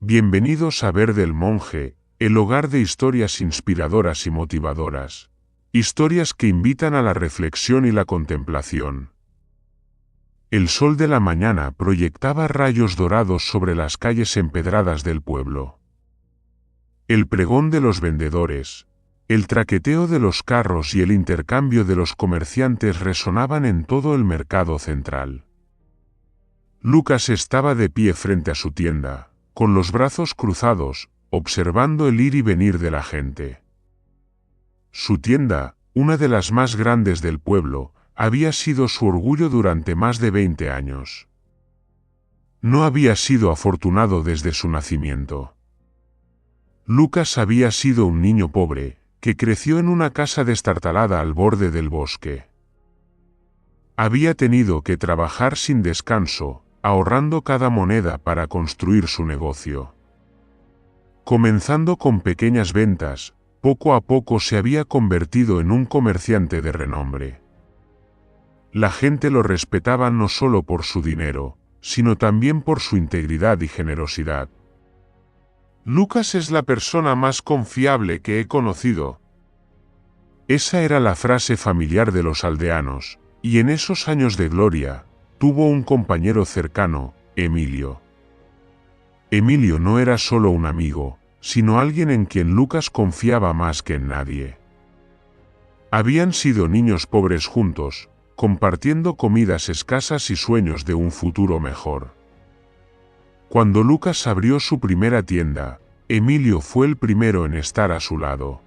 Bienvenidos a Ver del Monje, el hogar de historias inspiradoras y motivadoras. Historias que invitan a la reflexión y la contemplación. El sol de la mañana proyectaba rayos dorados sobre las calles empedradas del pueblo. El pregón de los vendedores, el traqueteo de los carros y el intercambio de los comerciantes resonaban en todo el mercado central. Lucas estaba de pie frente a su tienda, con los brazos cruzados, observando el ir y venir de la gente. Su tienda, una de las más grandes del pueblo, había sido su orgullo durante más de 20 años. No había sido afortunado desde su nacimiento. Lucas había sido un niño pobre, que creció en una casa destartalada al borde del bosque. Había tenido que trabajar sin descanso, ahorrando cada moneda para construir su negocio. Comenzando con pequeñas ventas, poco a poco se había convertido en un comerciante de renombre. La gente lo respetaba no solo por su dinero, sino también por su integridad y generosidad. Lucas es la persona más confiable que he conocido. Esa era la frase familiar de los aldeanos, y en esos años de gloria, tuvo un compañero cercano, Emilio. Emilio no era solo un amigo, sino alguien en quien Lucas confiaba más que en nadie. Habían sido niños pobres juntos, compartiendo comidas escasas y sueños de un futuro mejor. Cuando Lucas abrió su primera tienda, Emilio fue el primero en estar a su lado.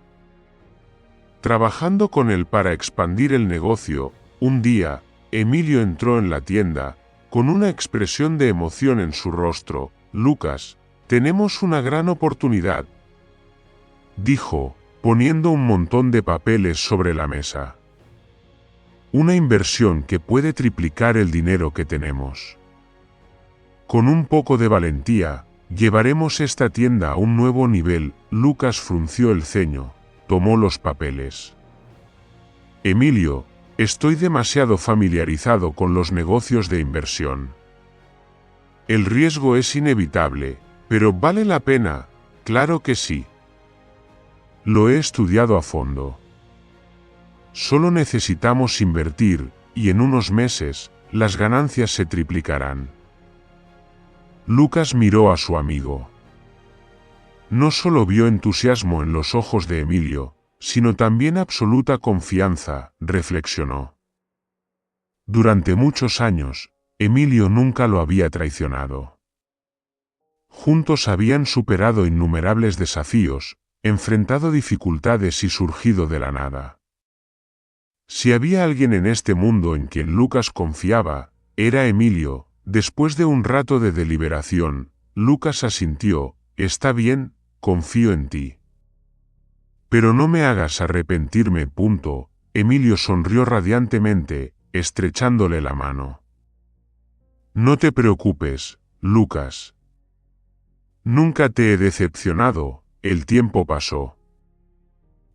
Trabajando con él para expandir el negocio, un día, Emilio entró en la tienda, con una expresión de emoción en su rostro. «Lucas, tenemos una gran oportunidad», dijo, poniendo un montón de papeles sobre la mesa. «Una inversión que puede triplicar el dinero que tenemos. Con un poco de valentía, llevaremos esta tienda a un nuevo nivel». Lucas frunció el ceño, tomó los papeles. «Emilio, estoy demasiado familiarizado con los negocios de inversión. El riesgo es inevitable, pero ¿vale la pena? Claro que sí. Lo he estudiado a fondo. Solo necesitamos invertir, y en unos meses, las ganancias se triplicarán». Lucas miró a su amigo. No solo vio entusiasmo en los ojos de Emilio, sino también absoluta confianza, reflexionó. Durante muchos años, Emilio nunca lo había traicionado. Juntos habían superado innumerables desafíos, enfrentado dificultades y surgido de la nada. Si había alguien en este mundo en quien Lucas confiaba, era Emilio. Después de un rato de deliberación, Lucas asintió: «Está bien, confío en ti. Pero no me hagas arrepentirme». Emilio sonrió radiantemente, estrechándole la mano. «No te preocupes, Lucas. Nunca te he decepcionado». El tiempo pasó.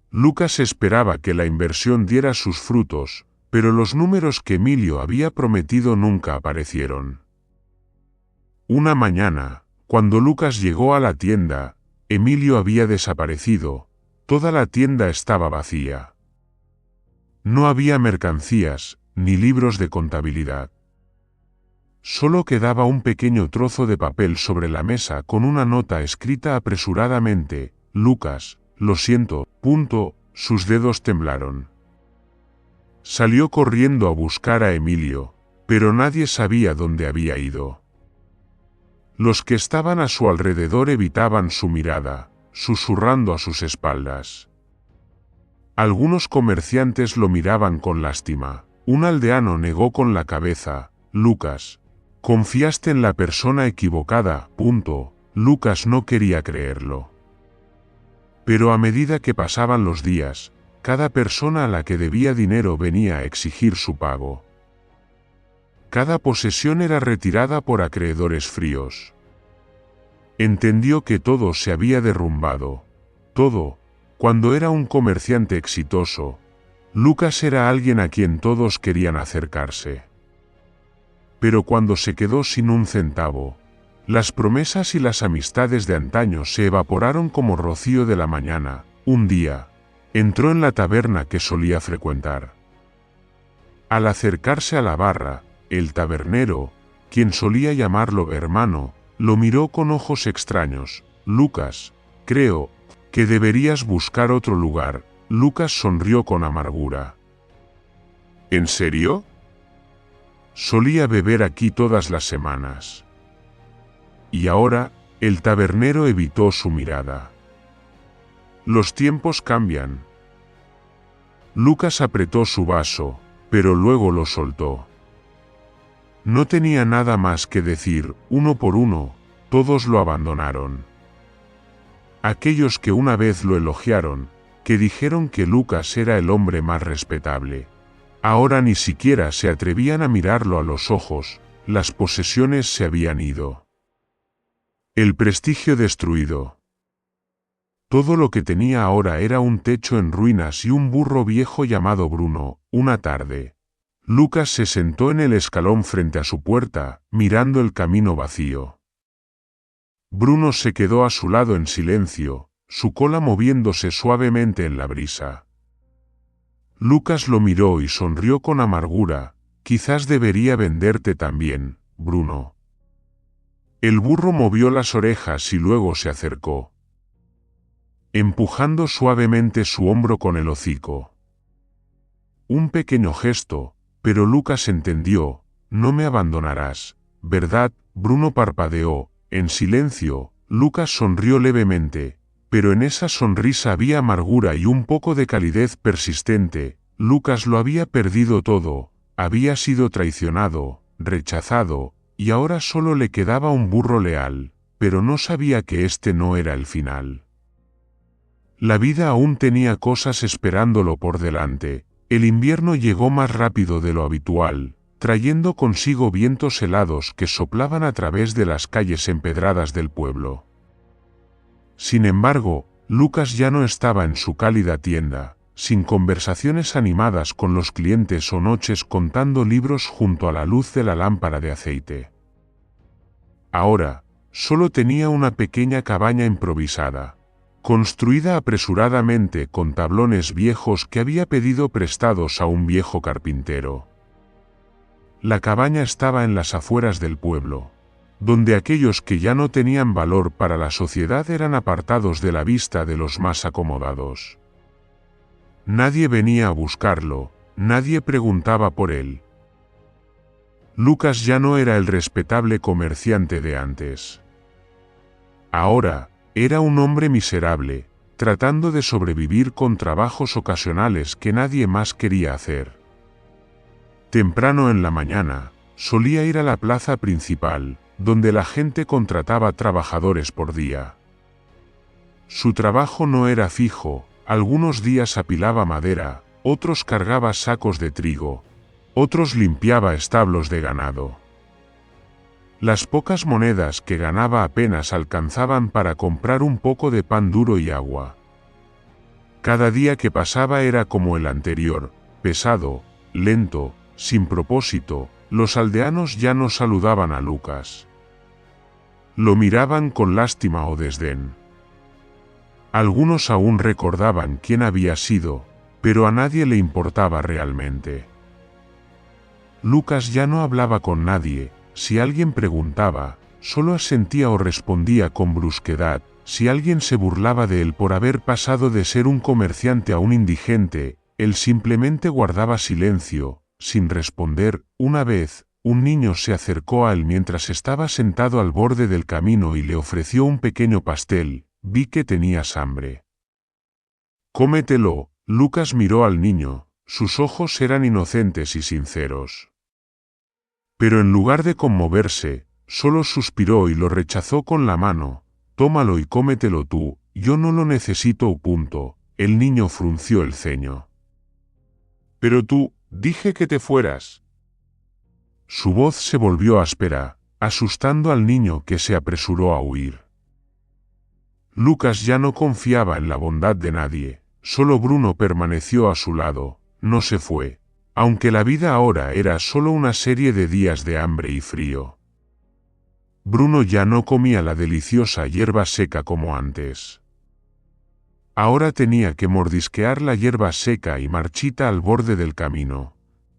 Lucas esperaba que la inversión diera sus frutos, pero los números que Emilio había prometido nunca aparecieron. Una mañana, cuando Lucas llegó a la tienda, Emilio había desaparecido. Toda la tienda estaba vacía. No había mercancías, ni libros de contabilidad. Solo quedaba un pequeño trozo de papel sobre la mesa con una nota escrita apresuradamente: «Lucas, lo siento». Sus dedos temblaron. Salió corriendo a buscar a Emilio, pero nadie sabía dónde había ido. Los que estaban a su alrededor evitaban su mirada, susurrando a sus espaldas. Algunos comerciantes lo miraban con lástima. Un aldeano negó con la cabeza: «Lucas, confiaste en la persona equivocada». Lucas no quería creerlo. Pero a medida que pasaban los días, cada persona a la que debía dinero venía a exigir su pago. Cada posesión era retirada por acreedores fríos. Entendió que todo se había derrumbado. Todo. Cuando era un comerciante exitoso, Lucas era alguien a quien todos querían acercarse. Pero cuando se quedó sin un centavo, Las promesas y las amistades de antaño se evaporaron como rocío de la mañana. Un día, entró en la taberna que solía frecuentar. Al acercarse a la barra, el tabernero, quien solía llamarlo hermano, lo miró con ojos extraños. Lucas, creo que deberías buscar otro lugar. Lucas sonrió con amargura. ¿En serio? Solía beber aquí todas las semanas. Y ahora, el tabernero evitó su mirada. Los tiempos cambian. Lucas apretó su vaso, pero luego lo soltó. No tenía nada más que decir. Uno por uno, todos lo abandonaron. Aquellos que una vez lo elogiaron, que dijeron que Lucas era el hombre más respetable, ahora ni siquiera se atrevían a mirarlo a los ojos. Las posesiones se habían ido. El prestigio destruido. Todo lo que tenía ahora era un techo en ruinas y un burro viejo llamado Bruno. Una tarde, Lucas se sentó en el escalón frente a su puerta, mirando el camino vacío. Bruno se quedó a su lado en silencio, su cola moviéndose suavemente en la brisa. Lucas lo miró y sonrió con amargura. Quizás debería venderte también, Bruno. El burro movió las orejas y luego se acercó, empujando suavemente su hombro con el hocico. Un pequeño gesto, pero Lucas entendió. No me abandonarás, ¿verdad? Bruno parpadeó. En silencio, Lucas sonrió levemente, pero en esa sonrisa había amargura y un poco de calidez persistente. Lucas lo había perdido todo, había sido traicionado, rechazado, y ahora solo le quedaba un burro leal, pero no sabía que este no era el final. La vida aún tenía cosas esperándolo por delante. El invierno llegó más rápido de lo habitual, trayendo consigo vientos helados que soplaban a través de las calles empedradas del pueblo. Sin embargo, Lucas ya no estaba en su cálida tienda, sin conversaciones animadas con los clientes o noches contando libros junto a la luz de la lámpara de aceite. Ahora, solo tenía una pequeña cabaña improvisada, construida apresuradamente con tablones viejos que había pedido prestados a un viejo carpintero. La cabaña estaba en las afueras del pueblo, donde aquellos que ya no tenían valor para la sociedad eran apartados de la vista de los más acomodados. Nadie venía a buscarlo, nadie preguntaba por él. Lucas ya no era el respetable comerciante de antes. Ahora, era un hombre miserable, tratando de sobrevivir con trabajos ocasionales que nadie más quería hacer. Temprano en la mañana, solía ir a la plaza principal, donde la gente contrataba trabajadores por día. Su trabajo no era fijo, algunos días apilaba madera, otros cargaba sacos de trigo, otros limpiaba establos de ganado. Las pocas monedas que ganaba apenas alcanzaban para comprar un poco de pan duro y agua. Cada día que pasaba era como el anterior, pesado, lento, sin propósito. Los aldeanos ya no saludaban a Lucas. Lo miraban con lástima o desdén. Algunos aún recordaban quién había sido, pero a nadie le importaba realmente. Lucas ya no hablaba con nadie. Si alguien preguntaba, solo asentía o respondía con brusquedad. Si alguien se burlaba de él por haber pasado de ser un comerciante a un indigente, él simplemente guardaba silencio, sin responder. Una vez, un niño se acercó a él mientras estaba sentado al borde del camino y le ofreció un pequeño pastel. Vi que tenías hambre. Cómetelo. Lucas miró al niño, sus ojos eran inocentes y sinceros. Pero en lugar de conmoverse, solo suspiró y lo rechazó con la mano. Tómalo y cómetelo tú, yo no lo necesito. El niño frunció el ceño. Pero tú, dije que te fueras. Su voz se volvió áspera, asustando al niño que se apresuró a huir. Lucas ya no confiaba en la bondad de nadie, solo Bruno permaneció a su lado, no se fue, aunque la vida ahora era solo una serie de días de hambre y frío. Bruno ya no comía la deliciosa hierba seca como antes. Ahora tenía que mordisquear la hierba seca y marchita al borde del camino.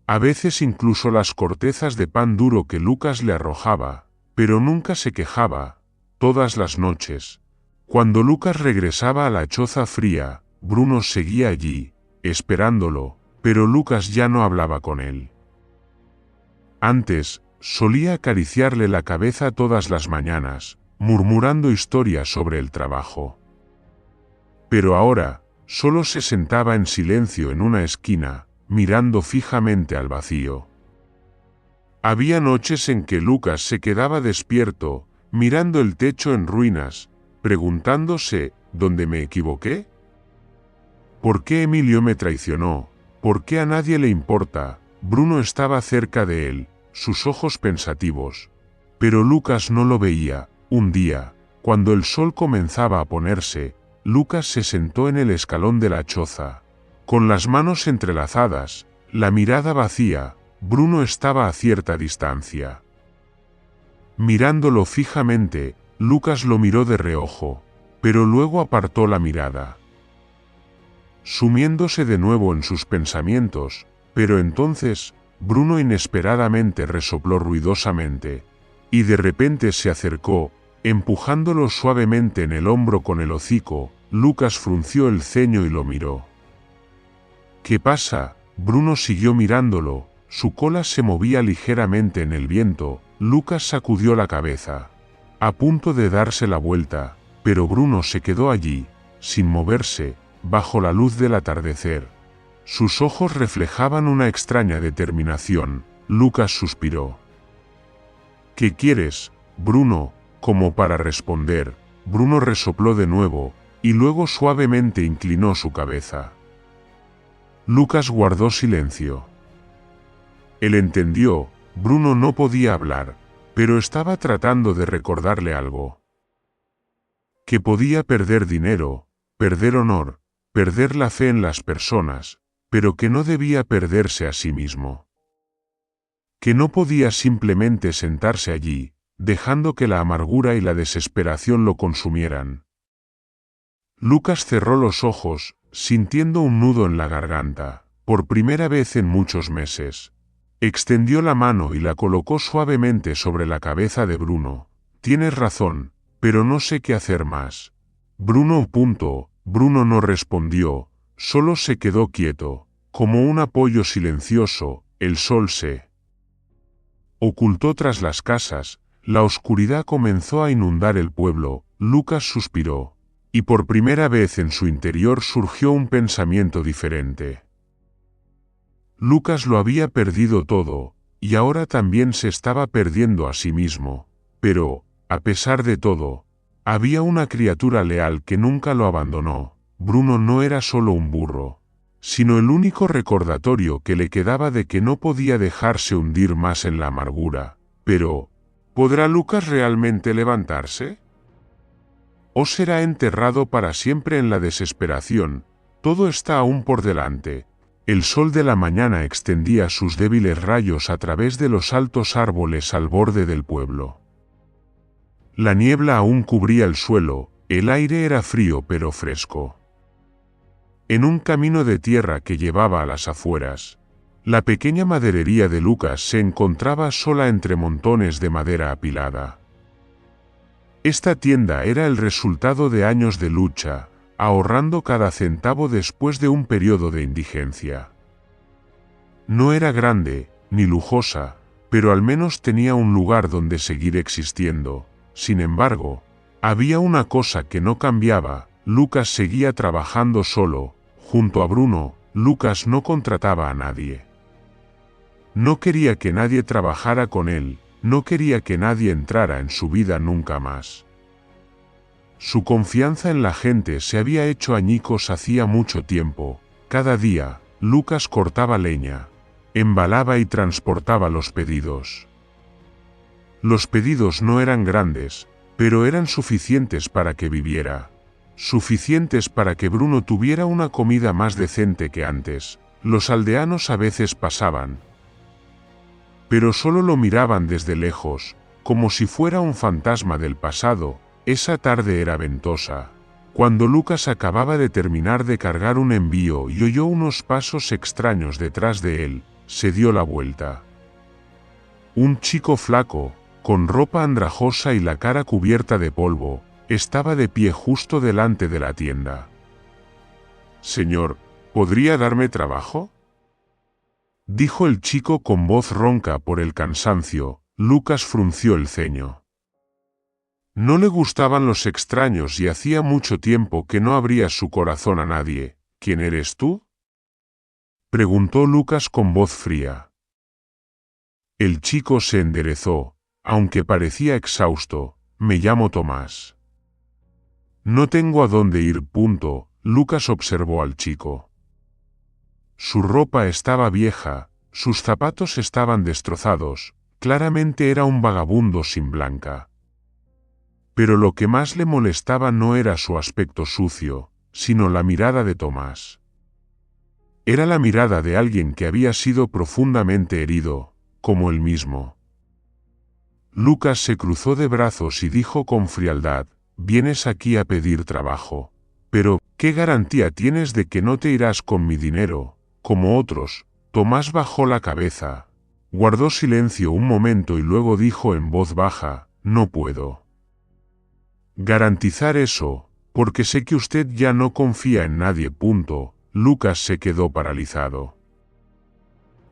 A veces incluso las cortezas de pan duro que Lucas le arrojaba, pero nunca se quejaba. Todas las noches, cuando Lucas regresaba a la choza fría, Bruno seguía allí, esperándolo, pero Lucas ya no hablaba con él. Antes, solía acariciarle la cabeza todas las mañanas, murmurando historias sobre el trabajo. Pero ahora, solo se sentaba en silencio en una esquina, mirando fijamente al vacío. Había noches en que Lucas se quedaba despierto, mirando el techo en ruinas, preguntándose, ¿dónde me equivoqué? ¿Por qué Emilio me traicionó? ¿Por qué a nadie le importa? Bruno estaba cerca de él, sus ojos pensativos. Pero Lucas no lo veía. Un día, cuando el sol comenzaba a ponerse, Lucas se sentó en el escalón de la choza. Con las manos entrelazadas, la mirada vacía, Bruno estaba a cierta distancia. Mirándolo fijamente, Lucas lo miró de reojo, pero luego apartó la mirada. Sumiéndose de nuevo en sus pensamientos, pero entonces, Bruno inesperadamente resopló ruidosamente, y de repente se acercó, empujándolo suavemente en el hombro con el hocico. Lucas frunció el ceño y lo miró. ¿Qué pasa? Bruno siguió mirándolo, su cola se movía ligeramente en el viento. Lucas sacudió la cabeza, a punto de darse la vuelta, pero Bruno se quedó allí, sin moverse, bajo la luz del atardecer. Sus ojos reflejaban una extraña determinación. Lucas suspiró. ¿Qué quieres, Bruno? Como para responder, Bruno resopló de nuevo, y luego suavemente inclinó su cabeza. Lucas guardó silencio. Él entendió, Bruno no podía hablar, pero estaba tratando de recordarle algo. Que podía perder dinero, perder honor, perder la fe en las personas, pero que no debía perderse a sí mismo. Que no podía simplemente sentarse allí, dejando que la amargura y la desesperación lo consumieran. Lucas cerró los ojos, sintiendo un nudo en la garganta, por primera vez en muchos meses. Extendió la mano y la colocó suavemente sobre la cabeza de Bruno. Tienes razón, pero no sé qué hacer más. Bruno no respondió, solo se quedó quieto, como un apoyo silencioso. El sol se ocultó tras las casas, la oscuridad comenzó a inundar el pueblo. Lucas suspiró, y por primera vez en su interior surgió un pensamiento diferente. Lucas lo había perdido todo, y ahora también se estaba perdiendo a sí mismo, pero, a pesar de todo, había una criatura leal que nunca lo abandonó. Bruno no era solo un burro, sino el único recordatorio que le quedaba de que no podía dejarse hundir más en la amargura. Pero, ¿podrá Lucas realmente levantarse? ¿O será enterrado para siempre en la desesperación? Todo está aún por delante. El sol de la mañana extendía sus débiles rayos a través de los altos árboles al borde del pueblo. La niebla aún cubría el suelo, el aire era frío pero fresco. En un camino de tierra que llevaba a las afueras, la pequeña maderería de Lucas se encontraba sola entre montones de madera apilada. Esta tienda era el resultado de años de lucha, ahorrando cada centavo después de un periodo de indigencia. No era grande, ni lujosa, pero al menos tenía un lugar donde seguir existiendo. Sin embargo, había una cosa que no cambiaba. Lucas seguía trabajando solo, junto a Bruno. Lucas no contrataba a nadie. No quería que nadie trabajara con él, no quería que nadie entrara en su vida nunca más. Su confianza en la gente se había hecho añicos hacía mucho tiempo. Cada día, Lucas cortaba leña, embalaba y transportaba los pedidos. Los pedidos no eran grandes, pero eran suficientes para que viviera. Suficientes para que Bruno tuviera una comida más decente que antes. Los aldeanos a veces pasaban, pero solo lo miraban desde lejos, como si fuera un fantasma del pasado. Esa tarde era ventosa. Cuando Lucas acababa de terminar de cargar un envío y oyó unos pasos extraños detrás de él, se dio la vuelta. Un chico flaco, con ropa andrajosa y la cara cubierta de polvo, estaba de pie justo delante de la tienda. «Señor, ¿podría darme trabajo?», dijo el chico con voz ronca por el cansancio. Lucas frunció el ceño. No le gustaban los extraños y hacía mucho tiempo que no abría su corazón a nadie. «¿Quién eres tú?», preguntó Lucas con voz fría. El chico se enderezó, aunque parecía exhausto. «Me llamo Tomás». «No tengo a dónde ir». Lucas observó al chico. Su ropa estaba vieja, sus zapatos estaban destrozados, claramente era un vagabundo sin blanca. Pero lo que más le molestaba no era su aspecto sucio, sino la mirada de Tomás. Era la mirada de alguien que había sido profundamente herido, como él mismo. Lucas se cruzó de brazos y dijo con frialdad: «Vienes aquí a pedir trabajo. Pero, ¿qué garantía tienes de que no te irás con mi dinero, como otros?». Tomás bajó la cabeza. Guardó silencio un momento y luego dijo en voz baja: «No puedo garantizar eso, porque sé que usted ya no confía en nadie». Lucas se quedó paralizado.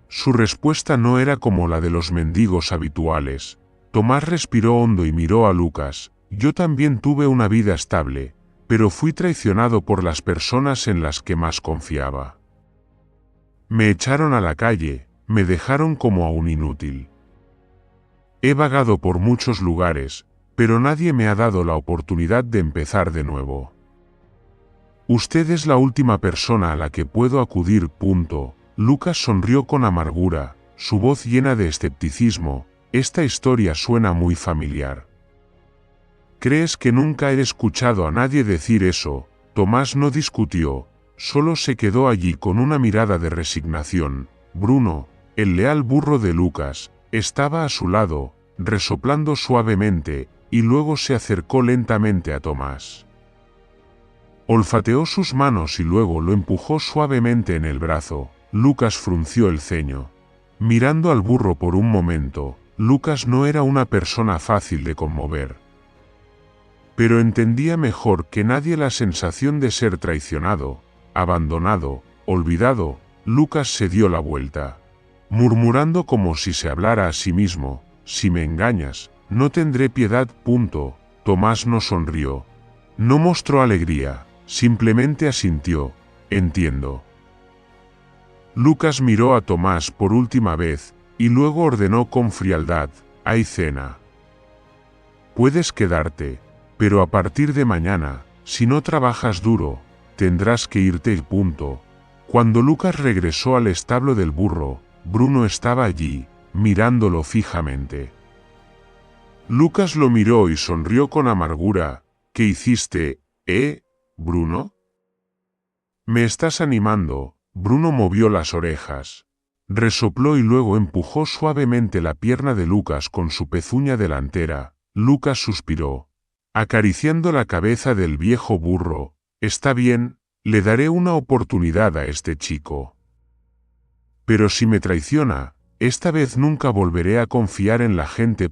Su respuesta no era como la de los mendigos habituales. Tomás respiró hondo y miró a Lucas. «Yo también tuve una vida estable, pero fui traicionado por las personas en las que más confiaba. Me echaron a la calle, me dejaron como a un inútil. He vagado por muchos lugares, pero nadie me ha dado la oportunidad de empezar de nuevo. Usted es la última persona a la que puedo acudir». Lucas sonrió con amargura, su voz llena de escepticismo. «Esta historia suena muy familiar». «¿Crees que nunca he escuchado a nadie decir eso?». Tomás no discutió, solo se quedó allí con una mirada de resignación. Bruno, el leal burro de Lucas, estaba a su lado, resoplando suavemente, y luego se acercó lentamente a Tomás. Olfateó sus manos y luego lo empujó suavemente en el brazo. Lucas frunció el ceño. Mirando al burro por un momento, Lucas no era una persona fácil de conmover. Pero entendía mejor que nadie la sensación de ser traicionado, abandonado, olvidado. Lucas se dio la vuelta, murmurando como si se hablara a sí mismo: «Si me engañas, no tendré piedad». Tomás no sonrió. No mostró alegría, simplemente asintió: «Entiendo». Lucas miró a Tomás por última vez, y luego ordenó con frialdad: «Hay cena. Puedes quedarte, pero a partir de mañana, si no trabajas duro, tendrás que irte». Cuando Lucas regresó al establo del burro, Bruno estaba allí, mirándolo fijamente. Lucas lo miró y sonrió con amargura. «¿Qué hiciste, Bruno? ¿Me estás animando?». Bruno movió las orejas. Resopló y luego empujó suavemente la pierna de Lucas con su pezuña delantera. Lucas suspiró, acariciando la cabeza del viejo burro. «Está bien, le daré una oportunidad a este chico. Pero si me traiciona, esta vez nunca volveré a confiar en la gente».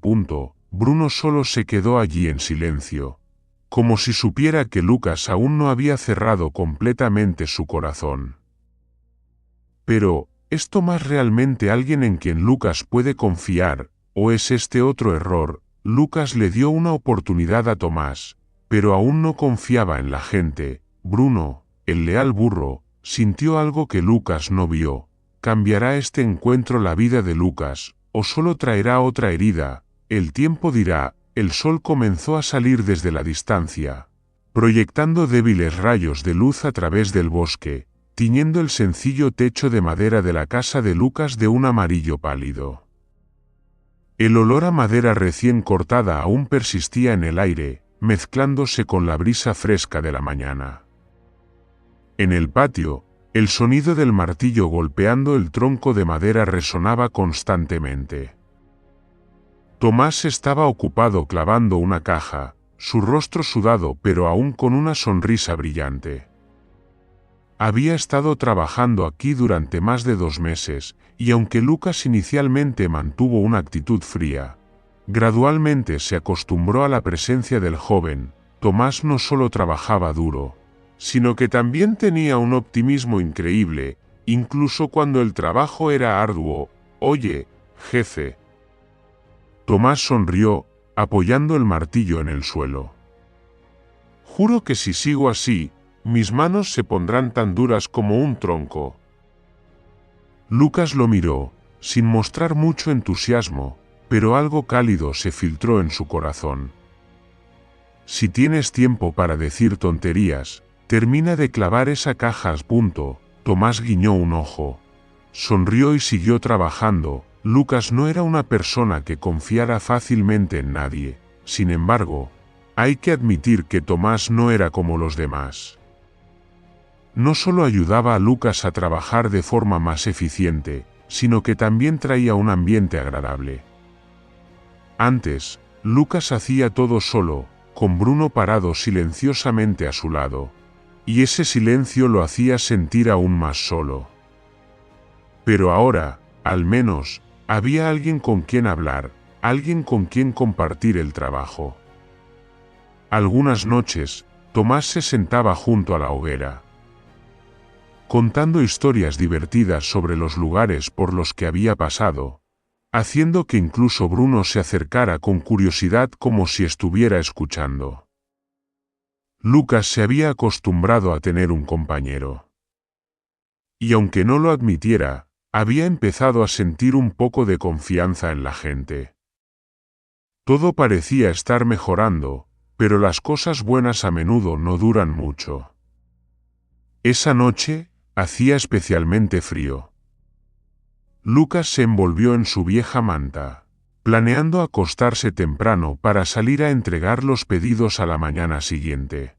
Bruno solo se quedó allí en silencio, como si supiera que Lucas aún no había cerrado completamente su corazón. Pero, ¿es Tomás realmente alguien en quien Lucas puede confiar, o es este otro error? Lucas le dio una oportunidad a Tomás, pero aún no confiaba en la gente. Bruno, el leal burro, sintió algo que Lucas no vio. ¿Cambiará este encuentro la vida de Lucas, o solo traerá otra herida? El tiempo dirá. El sol comenzó a salir desde la distancia, proyectando débiles rayos de luz a través del bosque, tiñendo el sencillo techo de madera de la casa de Lucas de un amarillo pálido. El olor a madera recién cortada aún persistía en el aire, mezclándose con la brisa fresca de la mañana. En el patio, el sonido del martillo golpeando el tronco de madera resonaba constantemente. Tomás estaba ocupado clavando una caja, su rostro sudado pero aún con una sonrisa brillante. Había estado trabajando aquí durante más de 2 meses, y aunque Lucas inicialmente mantuvo una actitud fría, gradualmente se acostumbró a la presencia del joven. Tomás no solo trabajaba duro, sino que también tenía un optimismo increíble, incluso cuando el trabajo era arduo. «Oye, jefe». Tomás sonrió, apoyando el martillo en el suelo. «Juro que si sigo así, mis manos se pondrán tan duras como un tronco». Lucas lo miró, sin mostrar mucho entusiasmo, pero algo cálido se filtró en su corazón. «Si tienes tiempo para decir tonterías, termina de clavar esa caja». Tomás guiñó un ojo. Sonrió y siguió trabajando. Lucas no era una persona que confiara fácilmente en nadie. Sin embargo, hay que admitir que Tomás no era como los demás. No solo ayudaba a Lucas a trabajar de forma más eficiente, sino que también traía un ambiente agradable. Antes, Lucas hacía todo solo, con Bruno parado silenciosamente a su lado, y ese silencio lo hacía sentir aún más solo. Pero ahora, al menos, había alguien con quien hablar, alguien con quien compartir el trabajo. Algunas noches, Tomás se sentaba junto a la hoguera, contando historias divertidas sobre los lugares por los que había pasado, haciendo que incluso Bruno se acercara con curiosidad como si estuviera escuchando. Lucas se había acostumbrado a tener un compañero. Y aunque no lo admitiera, había empezado a sentir un poco de confianza en la gente. Todo parecía estar mejorando, pero las cosas buenas a menudo no duran mucho. Esa noche, hacía especialmente frío. Lucas se envolvió en su vieja manta, planeando acostarse temprano para salir a entregar los pedidos a la mañana siguiente.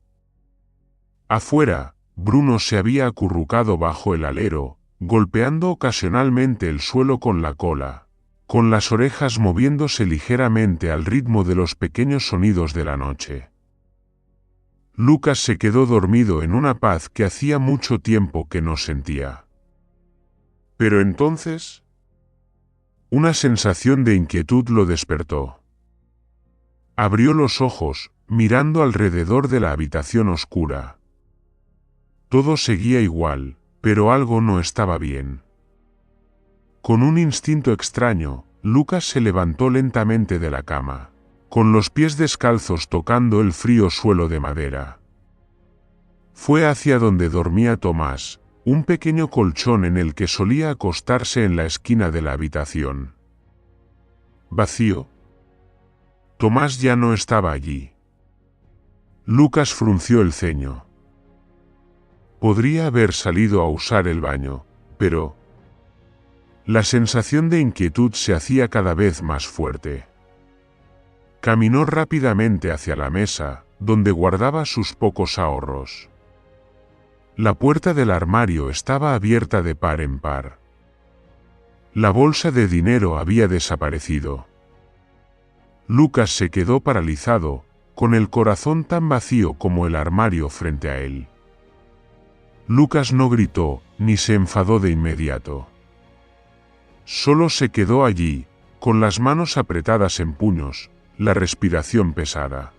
Afuera, Bruno se había acurrucado bajo el alero, golpeando ocasionalmente el suelo con la cola, con las orejas moviéndose ligeramente al ritmo de los pequeños sonidos de la noche. Lucas se quedó dormido en una paz que hacía mucho tiempo que no sentía. Pero entonces, una sensación de inquietud lo despertó. Abrió los ojos, mirando alrededor de la habitación oscura. Todo seguía igual, pero algo no estaba bien. Con un instinto extraño, Lucas se levantó lentamente de la cama, con los pies descalzos tocando el frío suelo de madera. Fue hacia donde dormía Tomás, un pequeño colchón en el que solía acostarse en la esquina de la habitación. Vacío. Tomás ya no estaba allí. Lucas frunció el ceño. Podría haber salido a usar el baño, pero la sensación de inquietud se hacía cada vez más fuerte. Caminó rápidamente hacia la mesa, donde guardaba sus pocos ahorros. La puerta del armario estaba abierta de par en par. La bolsa de dinero había desaparecido. Lucas se quedó paralizado, con el corazón tan vacío como el armario frente a él. Lucas no gritó, ni se enfadó de inmediato. Solo se quedó allí, con las manos apretadas en puños, la respiración pesada.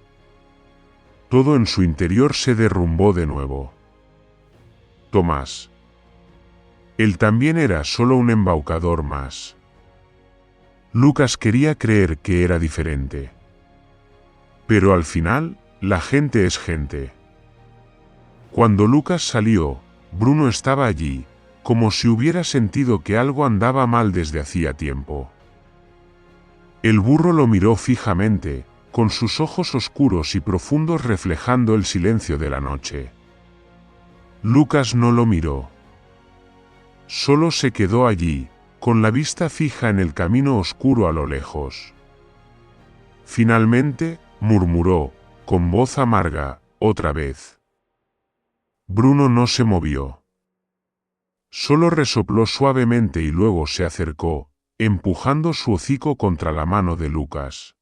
Todo en su interior se derrumbó de nuevo. Tomás. Él también era solo un embaucador más. Lucas quería creer que era diferente. Pero al final, la gente es gente. Cuando Lucas salió, Bruno estaba allí, como si hubiera sentido que algo andaba mal desde hacía tiempo. El burro lo miró fijamente, con sus ojos oscuros y profundos reflejando el silencio de la noche. Lucas no lo miró. Solo se quedó allí, con la vista fija en el camino oscuro a lo lejos. Finalmente, murmuró, con voz amarga, otra vez. Bruno no se movió. Solo resopló suavemente y luego se acercó, empujando su hocico contra la mano de Lucas.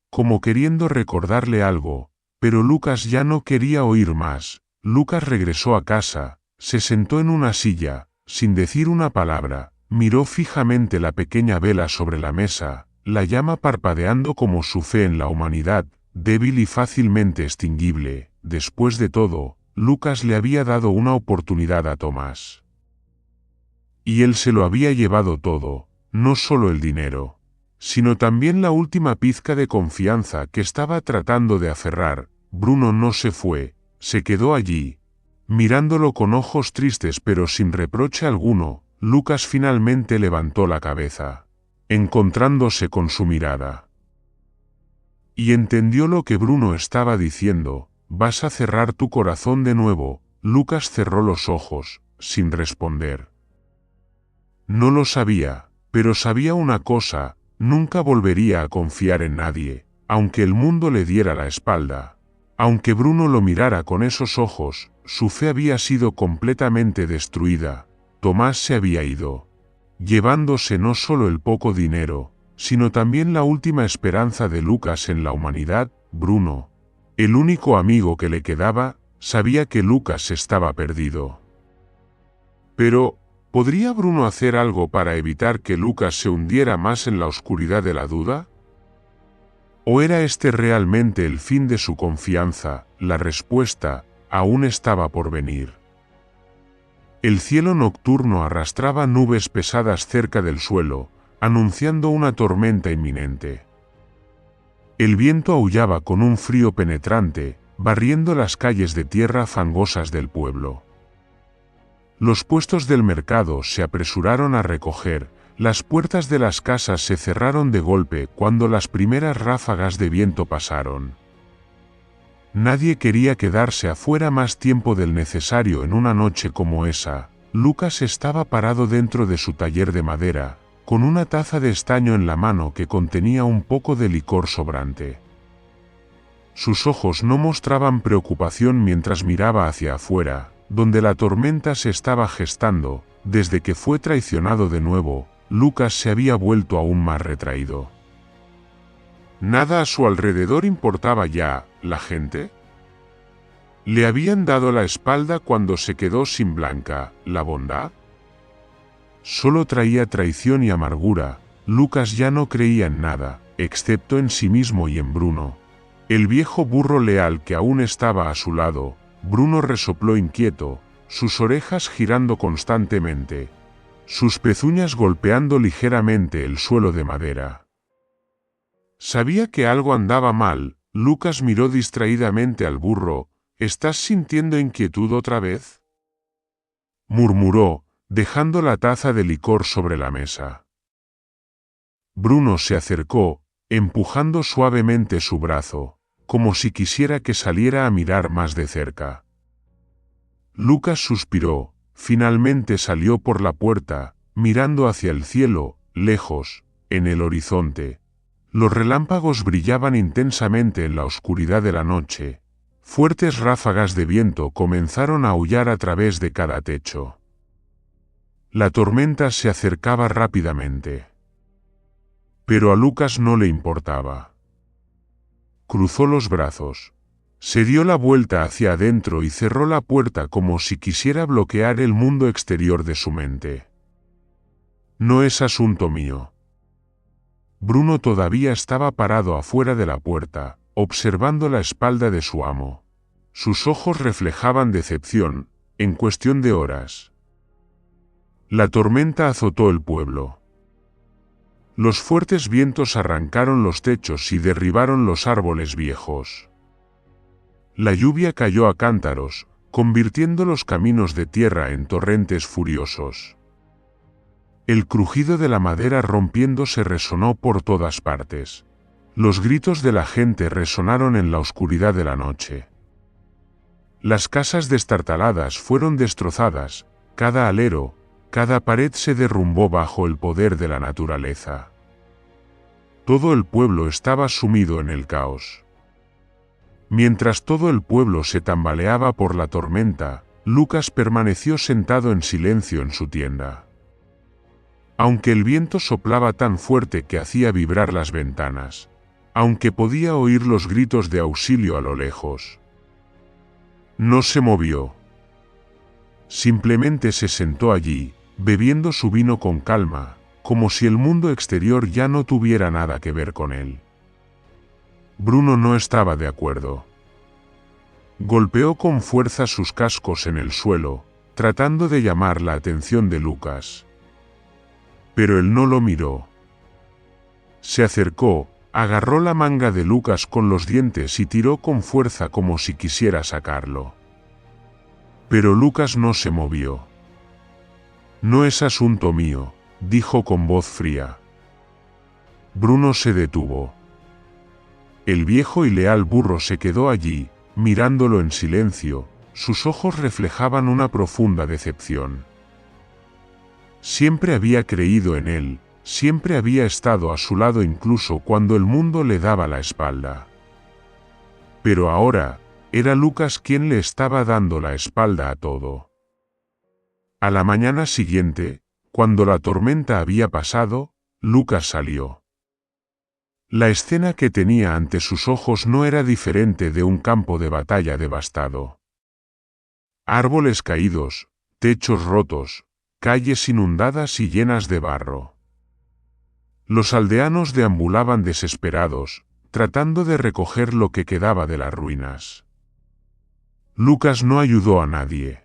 Como queriendo recordarle algo, pero Lucas ya no quería oír más. Lucas regresó a casa, se sentó en una silla, sin decir una palabra, miró fijamente la pequeña vela sobre la mesa, la llama parpadeando como su fe en la humanidad, débil y fácilmente extinguible. Después de todo, Lucas le había dado una oportunidad a Tomás. Y él se lo había llevado todo, no solo el dinero, sino también la última pizca de confianza que estaba tratando de aferrar. Bruno no se fue, se quedó allí, mirándolo con ojos tristes pero sin reproche alguno. Lucas finalmente levantó la cabeza, encontrándose con su mirada. Y entendió lo que Bruno estaba diciendo: ¿vas a cerrar tu corazón de nuevo? Lucas cerró los ojos, sin responder. No lo sabía, pero sabía una cosa: nunca volvería a confiar en nadie, aunque el mundo le diera la espalda. Aunque Bruno lo mirara con esos ojos, su fe había sido completamente destruida. Tomás se había ido, llevándose no solo el poco dinero, sino también la última esperanza de Lucas en la humanidad. Bruno, el único amigo que le quedaba, sabía que Lucas estaba perdido. Pero, ¿podría Bruno hacer algo para evitar que Lucas se hundiera más en la oscuridad de la duda? ¿O era este realmente el fin de su confianza? La respuesta aún estaba por venir. El cielo nocturno arrastraba nubes pesadas cerca del suelo, anunciando una tormenta inminente. El viento aullaba con un frío penetrante, barriendo las calles de tierra fangosas del pueblo. Los puestos del mercado se apresuraron a recoger. Las puertas de las casas se cerraron de golpe cuando las primeras ráfagas de viento pasaron. Nadie quería quedarse afuera más tiempo del necesario en una noche como esa. Lucas estaba parado dentro de su taller de madera, con una taza de estaño en la mano que contenía un poco de licor sobrante. Sus ojos no mostraban preocupación mientras miraba hacia afuera, donde la tormenta se estaba gestando. Desde que fue traicionado de nuevo, Lucas se había vuelto aún más retraído. Nada a su alrededor importaba ya. ¿La gente? ¿Le habían dado la espalda cuando se quedó sin Blanca? ¿La bondad? Solo traía traición y amargura. Lucas ya no creía en nada, excepto en sí mismo y en Bruno, el viejo burro leal que aún estaba a su lado. Bruno resopló inquieto, sus orejas girando constantemente, sus pezuñas golpeando ligeramente el suelo de madera. Sabía que algo andaba mal. Lucas miró distraídamente al burro. ¿Estás sintiendo inquietud otra vez?, murmuró, dejando la taza de licor sobre la mesa. Bruno se acercó, empujando suavemente su brazo, como si quisiera que saliera a mirar más de cerca. Lucas suspiró, finalmente salió por la puerta, mirando hacia el cielo. Lejos, en el horizonte, los relámpagos brillaban intensamente en la oscuridad de la noche. Fuertes ráfagas de viento comenzaron a aullar a través de cada techo. La tormenta se acercaba rápidamente. Pero a Lucas no le importaba. Cruzó los brazos, se dio la vuelta hacia adentro y cerró la puerta como si quisiera bloquear el mundo exterior de su mente. No es asunto mío. Bruno todavía estaba parado afuera de la puerta, observando la espalda de su amo. Sus ojos reflejaban decepción. En cuestión de horas, la tormenta azotó el pueblo. Los fuertes vientos arrancaron los techos y derribaron los árboles viejos. La lluvia cayó a cántaros, convirtiendo los caminos de tierra en torrentes furiosos. El crujido de la madera rompiéndose resonó por todas partes. Los gritos de la gente resonaron en la oscuridad de la noche. Las casas destartaladas fueron destrozadas, cada alero, cada pared se derrumbó bajo el poder de la naturaleza. Todo el pueblo estaba sumido en el caos. Mientras todo el pueblo se tambaleaba por la tormenta, Lucas permaneció sentado en silencio en su tienda. aunque el viento soplaba tan fuerte que hacía vibrar las ventanas, aunque podía oír los gritos de auxilio a lo lejos. No se movió. Simplemente se sentó allí, bebiendo su vino con calma, como si el mundo exterior ya no tuviera nada que ver con él. Bruno no estaba de acuerdo. Golpeó con fuerza sus cascos en el suelo, tratando de llamar la atención de Lucas. Pero él no lo miró. Se acercó, agarró la manga de Lucas con los dientes y tiró con fuerza como si quisiera sacarlo. Pero Lucas no se movió. No es asunto mío, dijo con voz fría. Bruno se detuvo. El viejo y leal burro se quedó allí, mirándolo en silencio, sus ojos reflejaban una profunda decepción. Siempre había creído en él, siempre había estado a su lado incluso cuando el mundo le daba la espalda. Pero ahora, era Lucas quien le estaba dando la espalda a todo. A la mañana siguiente, cuando la tormenta había pasado, Lucas salió. La escena que tenía ante sus ojos no era diferente de un campo de batalla devastado. Árboles caídos, techos rotos, calles inundadas y llenas de barro. Los aldeanos deambulaban desesperados, tratando de recoger lo que quedaba de las ruinas. Lucas no ayudó a nadie.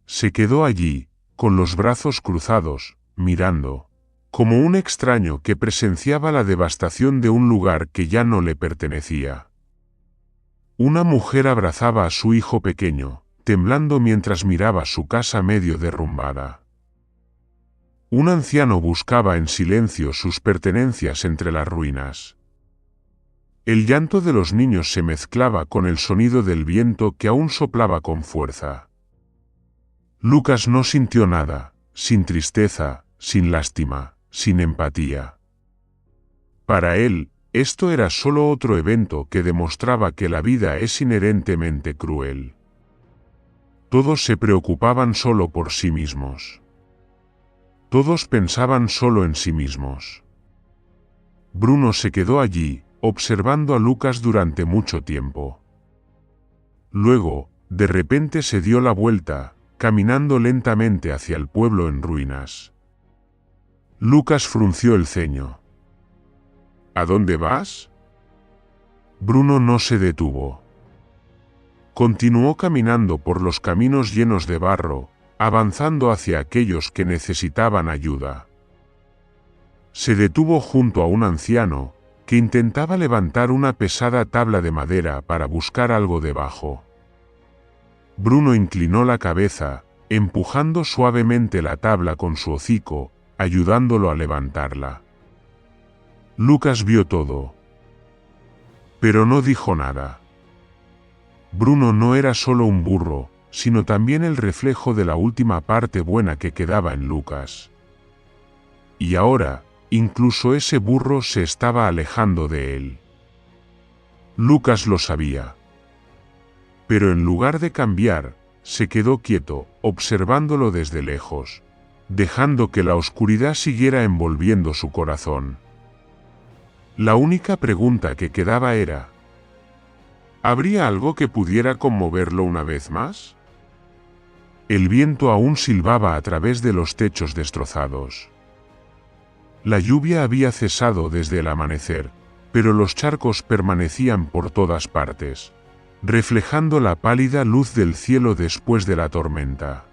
Se quedó allí, con los brazos cruzados, mirando, como un extraño que presenciaba la devastación de un lugar que ya no le pertenecía. Una mujer abrazaba a su hijo pequeño, temblando mientras miraba su casa medio derrumbada. Un anciano buscaba en silencio sus pertenencias entre las ruinas. El llanto de los niños se mezclaba con el sonido del viento que aún soplaba con fuerza. Lucas no sintió nada, sin tristeza, sin lástima, sin empatía. Para él, esto era solo otro evento que demostraba que la vida es inherentemente cruel. Todos se preocupaban solo por sí mismos. Todos pensaban solo en sí mismos. Bruno se quedó allí, observando a Lucas durante mucho tiempo. Luego, de repente se dio la vuelta, caminando lentamente hacia el pueblo en ruinas. Lucas frunció el ceño. ¿A dónde vas? Bruno no se detuvo. Continuó caminando por los caminos llenos de barro, avanzando hacia aquellos que necesitaban ayuda. Se detuvo junto a un anciano, que intentaba levantar una pesada tabla de madera para buscar algo debajo. Bruno inclinó la cabeza, empujando suavemente la tabla con su hocico, ayudándolo a levantarla. Lucas vio todo. Pero no dijo nada. Bruno no era solo un burro, sino también el reflejo de la última parte buena que quedaba en Lucas. Y ahora, incluso ese burro se estaba alejando de él. Lucas lo sabía. Pero en lugar de cambiar, se quedó quieto, observándolo desde lejos, dejando que la oscuridad siguiera envolviendo su corazón. La única pregunta que quedaba era: ¿habría algo que pudiera conmoverlo una vez más? El viento aún silbaba a través de los techos destrozados. La lluvia había cesado desde el amanecer, pero los charcos permanecían por todas partes, reflejando la pálida luz del cielo después de la tormenta.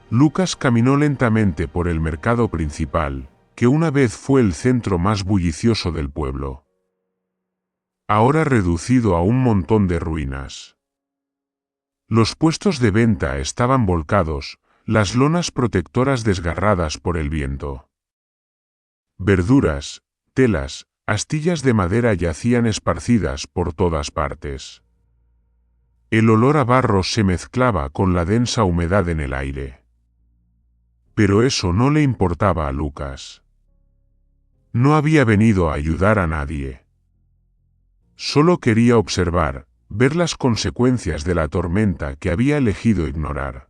Lucas caminó lentamente por el mercado principal, que una vez fue el centro más bullicioso del pueblo. Ahora reducido a un montón de ruinas. Los puestos de venta estaban volcados, las lonas protectoras desgarradas por el viento. Verduras, telas, astillas de madera yacían esparcidas por todas partes. El olor a barro se mezclaba con la densa humedad en el aire. Pero eso no le importaba a Lucas. No había venido a ayudar a nadie. Solo quería observar, ver las consecuencias de la tormenta que había elegido ignorar.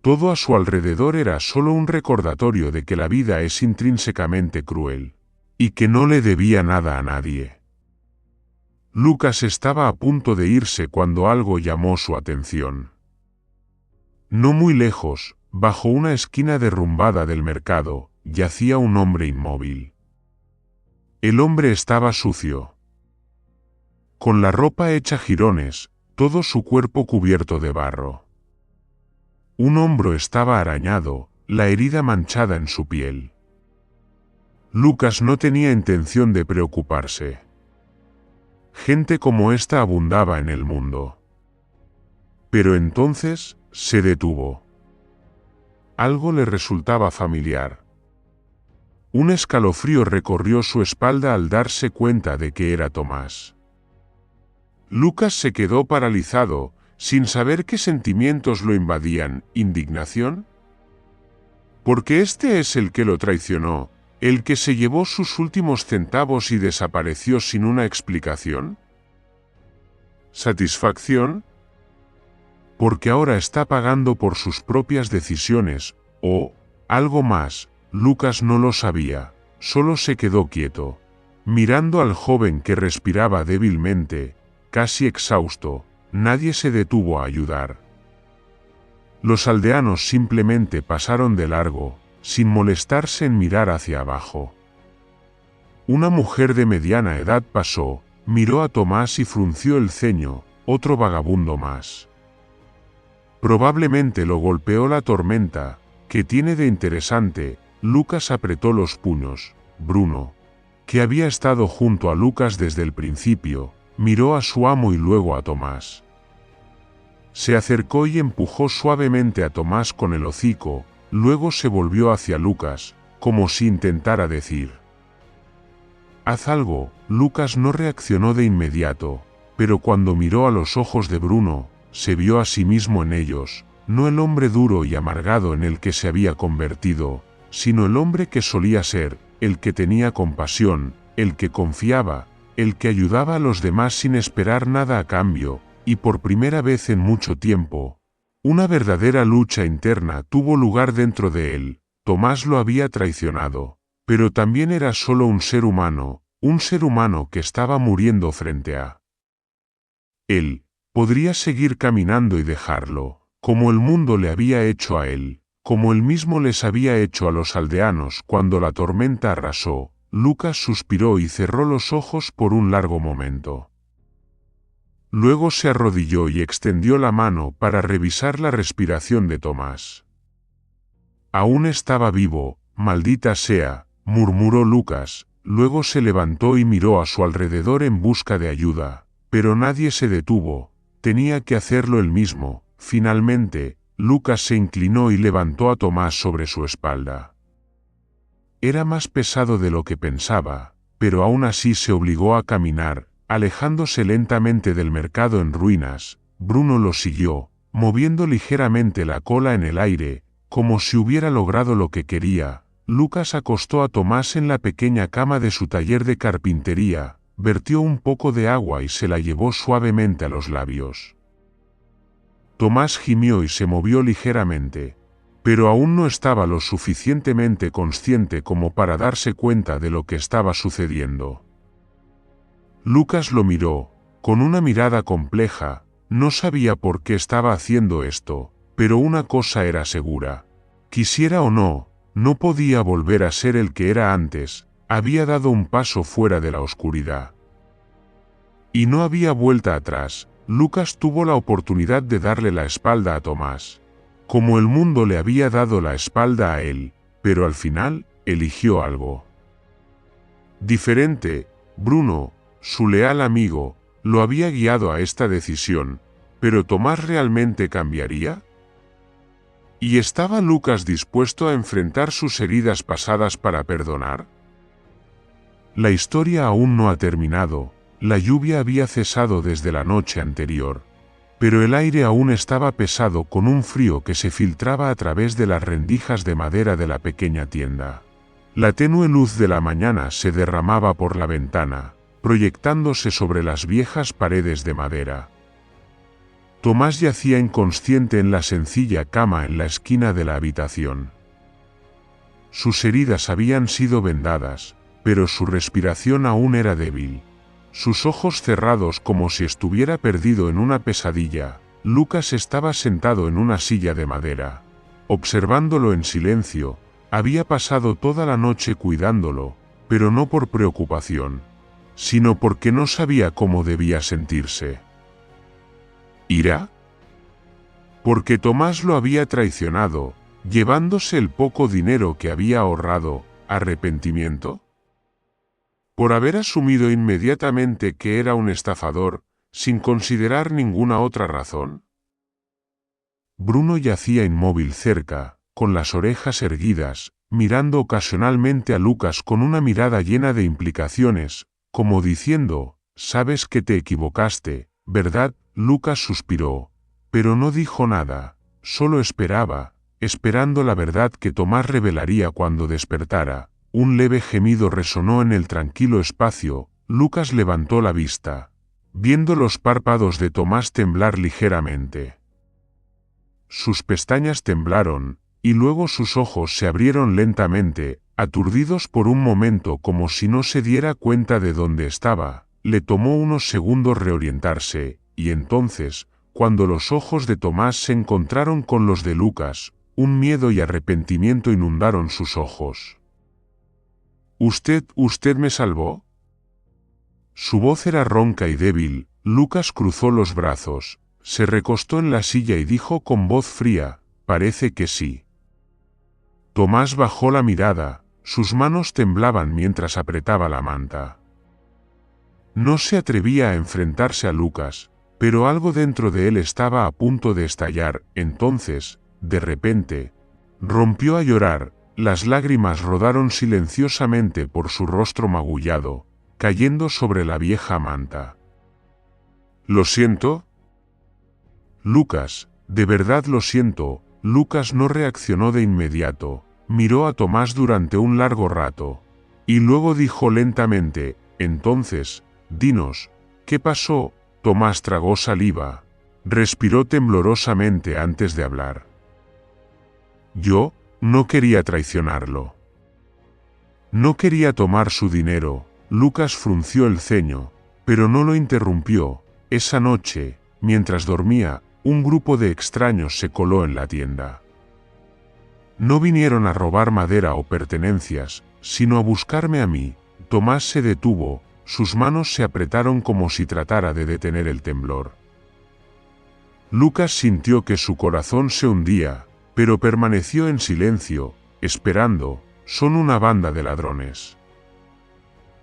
Todo a su alrededor era solo un recordatorio de que la vida es intrínsecamente cruel, y que no le debía nada a nadie. Lucas estaba a punto de irse cuando algo llamó su atención. No muy lejos, bajo una esquina derrumbada del mercado, yacía un hombre inmóvil. El hombre estaba sucio, con la ropa hecha jirones, todo su cuerpo cubierto de barro. Un hombro estaba arañado, la herida manchada en su piel. Lucas no tenía intención de preocuparse. Gente como esta abundaba en el mundo. Pero entonces, se detuvo. Algo le resultaba familiar. Un escalofrío recorrió su espalda al darse cuenta de que era Tomás. Lucas se quedó paralizado, sin saber qué sentimientos lo invadían. ¿Indignación? Porque este es el que lo traicionó, el que se llevó sus últimos centavos y desapareció sin una explicación. ¿Satisfacción? Porque ahora está pagando por sus propias decisiones, o, algo más. Lucas no lo sabía, solo se quedó quieto, mirando al joven que respiraba débilmente, casi exhausto. Nadie se detuvo a ayudar. Los aldeanos simplemente pasaron de largo, sin molestarse en mirar hacia abajo. Una mujer de mediana edad pasó, miró a Tomás y frunció el ceño. Otro vagabundo más. Probablemente lo golpeó la tormenta. ¿Qué tiene de interesante? Lucas apretó los puños. Bruno, que había estado junto a Lucas desde el principio, miró a su amo y luego a Tomás. Se acercó y empujó suavemente a Tomás con el hocico, luego se volvió hacia Lucas, como si intentara decir: «Haz algo». Lucas no reaccionó de inmediato, pero cuando miró a los ojos de Bruno, se vio a sí mismo en ellos, no el hombre duro y amargado en el que se había convertido, sino el hombre que solía ser, el que tenía compasión, el que confiaba, el que ayudaba a los demás sin esperar nada a cambio, y por primera vez en mucho tiempo, una verdadera lucha interna tuvo lugar dentro de él. Tomás lo había traicionado, pero también era solo un ser humano que estaba muriendo frente a él. Podría seguir caminando y dejarlo, como el mundo le había hecho a él, como él mismo les había hecho a los aldeanos cuando la tormenta arrasó. Lucas suspiró y cerró los ojos por un largo momento. Luego se arrodilló y extendió la mano para revisar la respiración de Tomás. Aún estaba vivo, maldita sea, murmuró Lucas, luego se levantó y miró a su alrededor en busca de ayuda, pero nadie se detuvo. Tenía que hacerlo él mismo. Finalmente, Lucas se inclinó y levantó a Tomás sobre su espalda. Era más pesado de lo que pensaba, pero aún así se obligó a caminar, alejándose lentamente del mercado en ruinas. Bruno lo siguió, moviendo ligeramente la cola en el aire, como si hubiera logrado lo que quería. Lucas acostó a Tomás en la pequeña cama de su taller de carpintería, vertió un poco de agua y se la llevó suavemente a los labios. Tomás gimió y se movió ligeramente, pero aún no estaba lo suficientemente consciente como para darse cuenta de lo que estaba sucediendo. Lucas lo miró, con una mirada compleja. No sabía por qué estaba haciendo esto, pero una cosa era segura. Quisiera o no, no podía volver a ser el que era antes. Había dado un paso fuera de la oscuridad. Y no había vuelta atrás. Lucas tuvo la oportunidad de darle la espalda a Tomás, como el mundo le había dado la espalda a él, pero al final, eligió algo diferente. Bruno, su leal amigo, lo había guiado a esta decisión, pero ¿Tomás realmente cambiaría? ¿Y estaba Lucas dispuesto a enfrentar sus heridas pasadas para perdonar? La historia aún no ha terminado. La lluvia había cesado desde la noche anterior, pero el aire aún estaba pesado con un frío que se filtraba a través de las rendijas de madera de la pequeña tienda. La tenue luz de la mañana se derramaba por la ventana, proyectándose sobre las viejas paredes de madera. Tomás yacía inconsciente en la sencilla cama en la esquina de la habitación. Sus heridas habían sido vendadas, pero su respiración aún era débil. Sus ojos cerrados como si estuviera perdido en una pesadilla. Lucas estaba sentado en una silla de madera, observándolo en silencio. Había pasado toda la noche cuidándolo, pero no por preocupación, sino porque no sabía cómo debía sentirse. ¿Ira? Porque Tomás lo había traicionado, llevándose el poco dinero que había ahorrado. ¿Arrepentimiento? Por haber asumido inmediatamente que era un estafador, sin considerar ninguna otra razón. Bruno yacía inmóvil cerca, con las orejas erguidas, mirando ocasionalmente a Lucas con una mirada llena de implicaciones, como diciendo, «Sabes que te equivocaste, ¿verdad?». Lucas suspiró, pero no dijo nada, solo esperaba, esperando la verdad que Tomás revelaría cuando despertara. Un leve gemido resonó en el tranquilo espacio. Lucas levantó la vista, viendo los párpados de Tomás temblar ligeramente. Sus pestañas temblaron, y luego sus ojos se abrieron lentamente, aturdidos por un momento como si no se diera cuenta de dónde estaba. Le tomó unos segundos reorientarse, y entonces, cuando los ojos de Tomás se encontraron con los de Lucas, un miedo y arrepentimiento inundaron sus ojos. ¿Usted me salvó? Su voz era ronca y débil. Lucas cruzó los brazos, se recostó en la silla y dijo con voz fría, «Parece que sí». Tomás bajó la mirada, sus manos temblaban mientras apretaba la manta. No se atrevía a enfrentarse a Lucas, pero algo dentro de él estaba a punto de estallar. Entonces, de repente, rompió a llorar. Las lágrimas rodaron silenciosamente por su rostro magullado, cayendo sobre la vieja manta. «¿Lo siento?» «Lucas, de verdad lo siento». Lucas no reaccionó de inmediato, miró a Tomás durante un largo rato, y luego dijo lentamente, «Entonces, dinos, ¿qué pasó?». Tomás tragó saliva, respiró temblorosamente antes de hablar. «Yo no quería traicionarlo. No quería tomar su dinero». Lucas frunció el ceño, pero no lo interrumpió. Esa noche, mientras dormía, un grupo de extraños se coló en la tienda. No vinieron a robar madera o pertenencias, sino a buscarme a mí. Tomás se detuvo, sus manos se apretaron como si tratara de detener el temblor. Lucas sintió que su corazón se hundía, pero permaneció en silencio, esperando. «Son una banda de ladrones.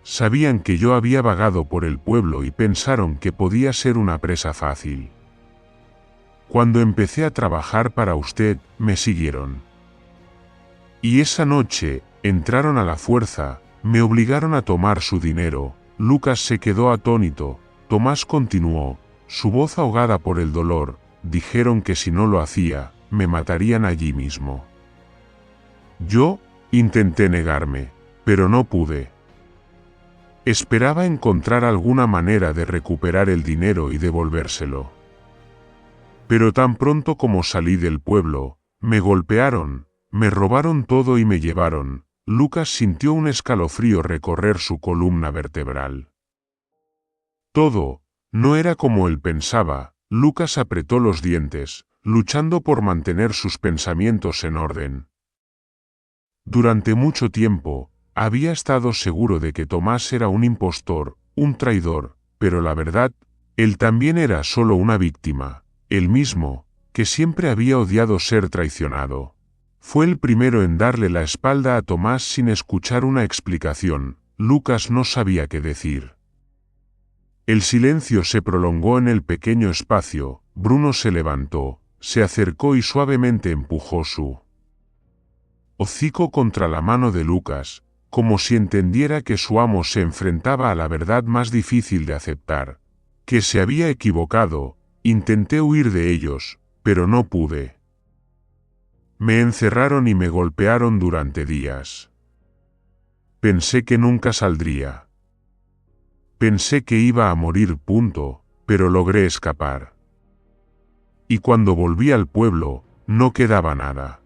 Sabían que yo había vagado por el pueblo y pensaron que podía ser una presa fácil. Cuando empecé a trabajar para usted, me siguieron. Y esa noche, entraron a la fuerza, me obligaron a tomar su dinero». Lucas se quedó atónito. Tomás continuó, su voz ahogada por el dolor, «Dijeron que si no lo hacía, me matarían allí mismo. Yo intenté negarme, pero no pude. Esperaba encontrar alguna manera de recuperar el dinero y devolvérselo. Pero tan pronto como salí del pueblo, me golpearon, me robaron todo y me llevaron». Lucas sintió un escalofrío recorrer su columna vertebral. Todo no era como él pensaba. Lucas apretó los dientes, luchando por mantener sus pensamientos en orden. Durante mucho tiempo, había estado seguro de que Tomás era un impostor, un traidor, pero la verdad, él también era solo una víctima, él mismo, que siempre había odiado ser traicionado. Fue el primero en darle la espalda a Tomás sin escuchar una explicación. Lucas no sabía qué decir. El silencio se prolongó en el pequeño espacio. Bruno se levantó, se acercó y suavemente empujó su hocico contra la mano de Lucas, como si entendiera que su amo se enfrentaba a la verdad más difícil de aceptar, que se había equivocado. Intenté huir de ellos, pero no pude. Me encerraron y me golpearon durante días. Pensé que nunca saldría. Pensé que iba a morir, pero logré escapar. y cuando volví al pueblo, no quedaba nada.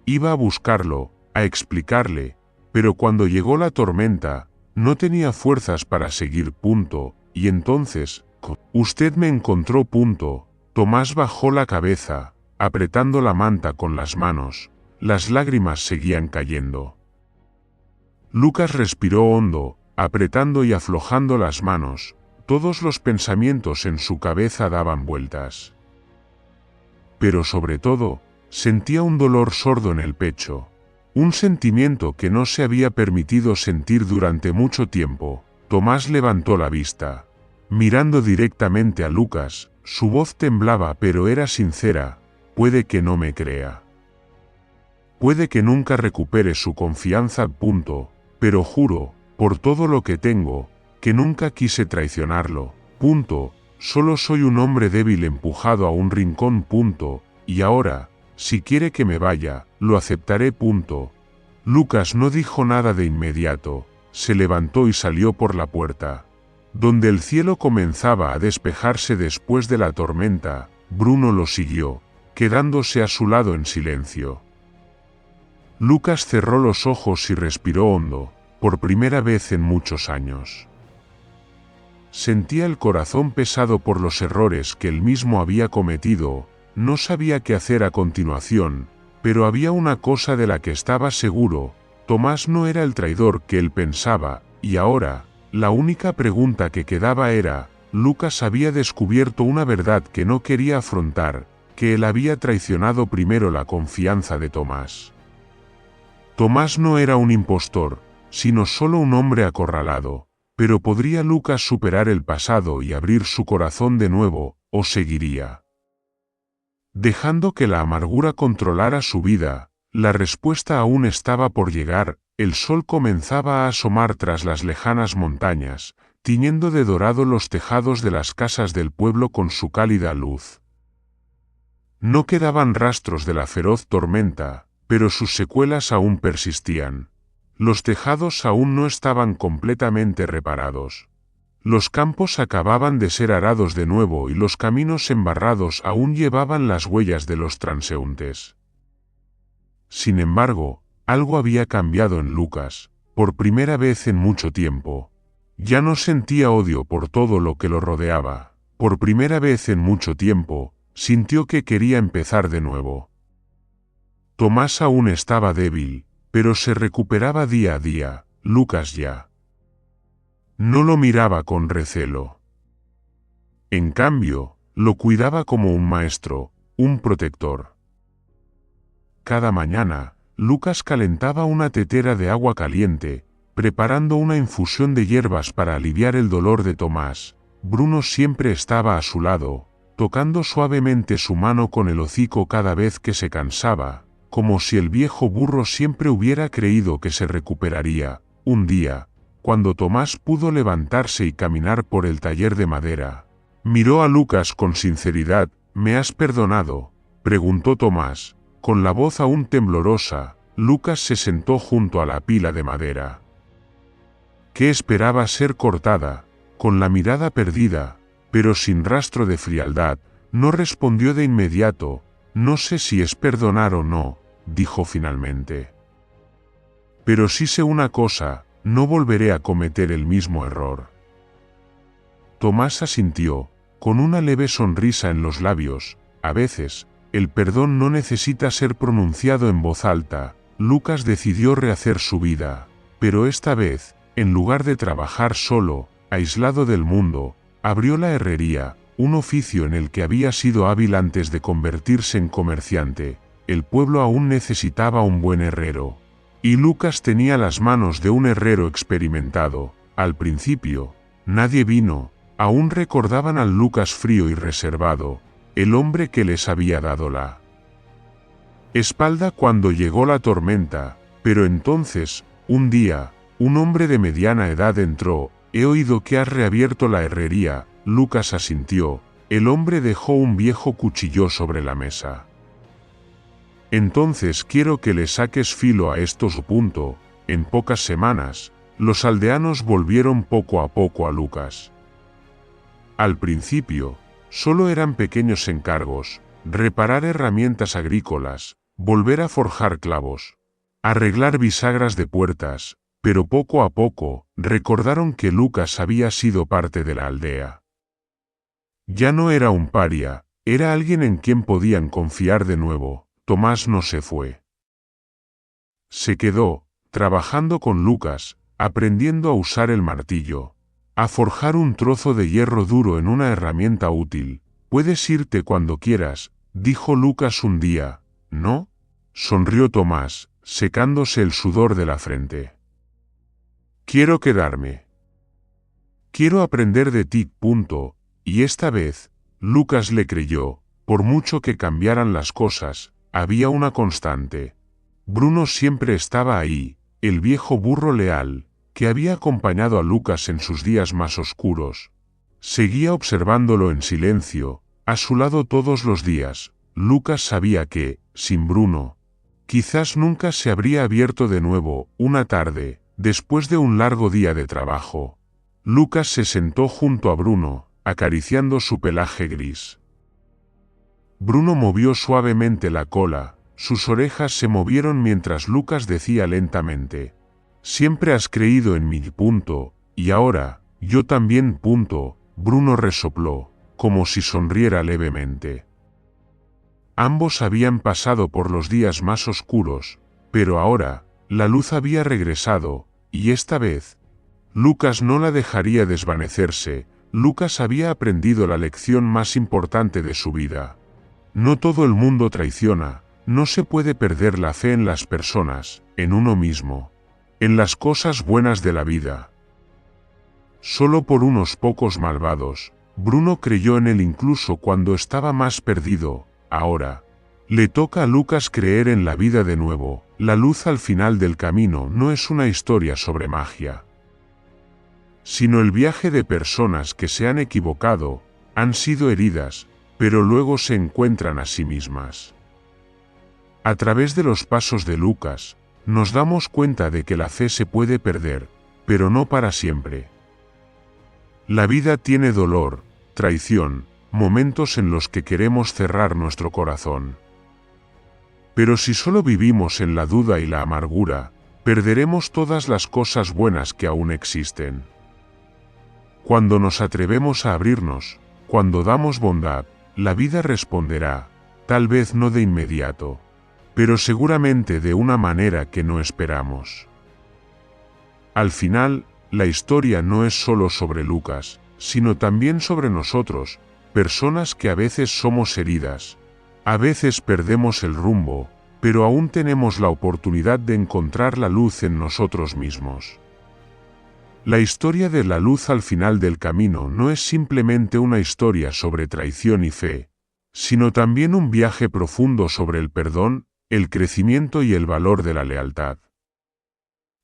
Iba a buscarlo, a explicarle, pero cuando llegó la tormenta, no tenía fuerzas para seguir. Y entonces, usted me encontró. Tomás bajó la cabeza, apretando la manta con las manos. Las lágrimas seguían cayendo. Lucas respiró hondo, apretando y aflojando las manos. Todos los pensamientos en su cabeza daban vueltas. Pero sobre todo, sentía un dolor sordo en el pecho. Un sentimiento que no se había permitido sentir durante mucho tiempo. Tomás levantó la vista. Mirando directamente a Lucas, su voz temblaba pero era sincera. Puede que no me crea. Puede que nunca recupere su confianza. Pero juro, por todo lo que tengo, que nunca quise traicionarlo. Solo soy un hombre débil empujado a un rincón. Y ahora, si quiere que me vaya, lo aceptaré. Lucas no dijo nada de inmediato. Se levantó y salió por la puerta. Donde el cielo comenzaba a despejarse después de la tormenta, Bruno lo siguió, quedándose a su lado en silencio. Lucas cerró los ojos y respiró hondo, por primera vez en muchos años. Sentía el corazón pesado por los errores que él mismo había cometido. No sabía qué hacer a continuación, pero había una cosa de la que estaba seguro: Tomás no era el traidor que él pensaba, y ahora, la única pregunta que quedaba era: Lucas había descubierto una verdad que no quería afrontar, que él había traicionado primero la confianza de Tomás. Tomás no era un impostor, sino solo un hombre acorralado, pero ¿podría Lucas superar el pasado y abrir su corazón de nuevo, o seguiría dejando que la amargura controlara su vida? La respuesta aún estaba por llegar. El sol comenzaba a asomar tras las lejanas montañas, tiñendo de dorado los tejados de las casas del pueblo con su cálida luz. No quedaban rastros de la feroz tormenta, pero sus secuelas aún persistían. Los tejados aún no estaban completamente reparados. Los campos acababan de ser arados de nuevo y los caminos embarrados aún llevaban las huellas de los transeúntes. Sin embargo, algo había cambiado en Lucas, por primera vez en mucho tiempo. Ya no sentía odio por todo lo que lo rodeaba. Por primera vez en mucho tiempo, sintió que quería empezar de nuevo. Tomás aún estaba débil, pero se recuperaba día a día. Lucas ya no lo miraba con recelo. En cambio, lo cuidaba como un maestro, un protector. Cada mañana, Lucas calentaba una tetera de agua caliente, preparando una infusión de hierbas para aliviar el dolor de Tomás. Bruno siempre estaba a su lado, tocando suavemente su mano con el hocico cada vez que se cansaba, como si el viejo burro siempre hubiera creído que se recuperaría. Un día, cuando Tomás pudo levantarse y caminar por el taller de madera, miró a Lucas con sinceridad. ¿Me has perdonado?, preguntó Tomás, con la voz aún temblorosa. Lucas se sentó junto a la pila de madera, que esperaba ser cortada, con la mirada perdida, pero sin rastro de frialdad. No respondió de inmediato. No sé si es perdonar o no, dijo finalmente. Pero sí sé una cosa: no volveré a cometer el mismo error. Tomás asintió, con una leve sonrisa en los labios. A veces, el perdón no necesita ser pronunciado en voz alta. Lucas decidió rehacer su vida, pero esta vez, en lugar de trabajar solo, aislado del mundo, abrió la herrería, un oficio en el que había sido hábil antes de convertirse en comerciante. El pueblo aún necesitaba un buen herrero, y Lucas tenía las manos de un herrero experimentado. Al principio, nadie vino. Aún recordaban al Lucas frío y reservado, el hombre que les había dado la espalda cuando llegó la tormenta. Pero entonces, un día, un hombre de mediana edad entró. He oído que has reabierto la herrería. Lucas asintió. El hombre dejó un viejo cuchillo sobre la mesa. Entonces quiero que le saques filo a estos. En pocas semanas, los aldeanos volvieron poco a poco a Lucas. Al principio, Solo eran pequeños encargos: reparar herramientas agrícolas, volver a forjar clavos, arreglar bisagras de puertas, pero poco a poco recordaron que Lucas había sido parte de la aldea. Ya no era un paria, era alguien en quien podían confiar de nuevo. Tomás no se fue. Se quedó, trabajando con Lucas, aprendiendo a usar el martillo, a forjar un trozo de hierro duro en una herramienta útil. «Puedes irte cuando quieras», dijo Lucas un día. «¿No?», sonrió Tomás, secándose el sudor de la frente. «Quiero quedarme. Quiero aprender de ti, punto». Y esta vez, Lucas le creyó. Por mucho que cambiaran las cosas, había una constante. Bruno siempre estaba ahí, el viejo burro leal, que había acompañado a Lucas en sus días más oscuros. Seguía observándolo en silencio, a su lado todos los días. Lucas sabía que, sin Bruno, quizás nunca se habría abierto de nuevo. Una tarde, después de un largo día de trabajo, Lucas se sentó junto a Bruno, acariciando su pelaje gris. Bruno movió suavemente la cola, sus orejas se movieron mientras Lucas decía lentamente: «Siempre has creído en mí, punto, y ahora, yo también, punto». Bruno resopló, como si sonriera levemente. Ambos habían pasado por los días más oscuros, pero ahora, la luz había regresado, y esta vez, Lucas no la dejaría desvanecerse. Lucas había aprendido la lección más importante de su vida. No todo el mundo traiciona, no se puede perder la fe en las personas, en uno mismo, en las cosas buenas de la vida. Solo por unos pocos malvados. Bruno creyó en él incluso cuando estaba más perdido. Ahora, le toca a Lucas creer en la vida de nuevo. La luz al final del camino no es una historia sobre magia, sino el viaje de personas que se han equivocado, han sido heridas, pero luego se encuentran a sí mismas. A través de los pasos de Lucas, nos damos cuenta de que la fe se puede perder, pero no para siempre. La vida tiene dolor, traición, momentos en los que queremos cerrar nuestro corazón. Pero si solo vivimos en la duda y la amargura, perderemos todas las cosas buenas que aún existen. Cuando nos atrevemos a abrirnos, cuando damos bondad, la vida responderá, tal vez no de inmediato, pero seguramente de una manera que no esperamos. Al final, la historia no es solo sobre Lucas, sino también sobre nosotros, personas que a veces somos heridas, a veces perdemos el rumbo, pero aún tenemos la oportunidad de encontrar la luz en nosotros mismos. La historia de la luz al final del camino no es simplemente una historia sobre traición y fe, sino también un viaje profundo sobre el perdón, el crecimiento y el valor de la lealtad.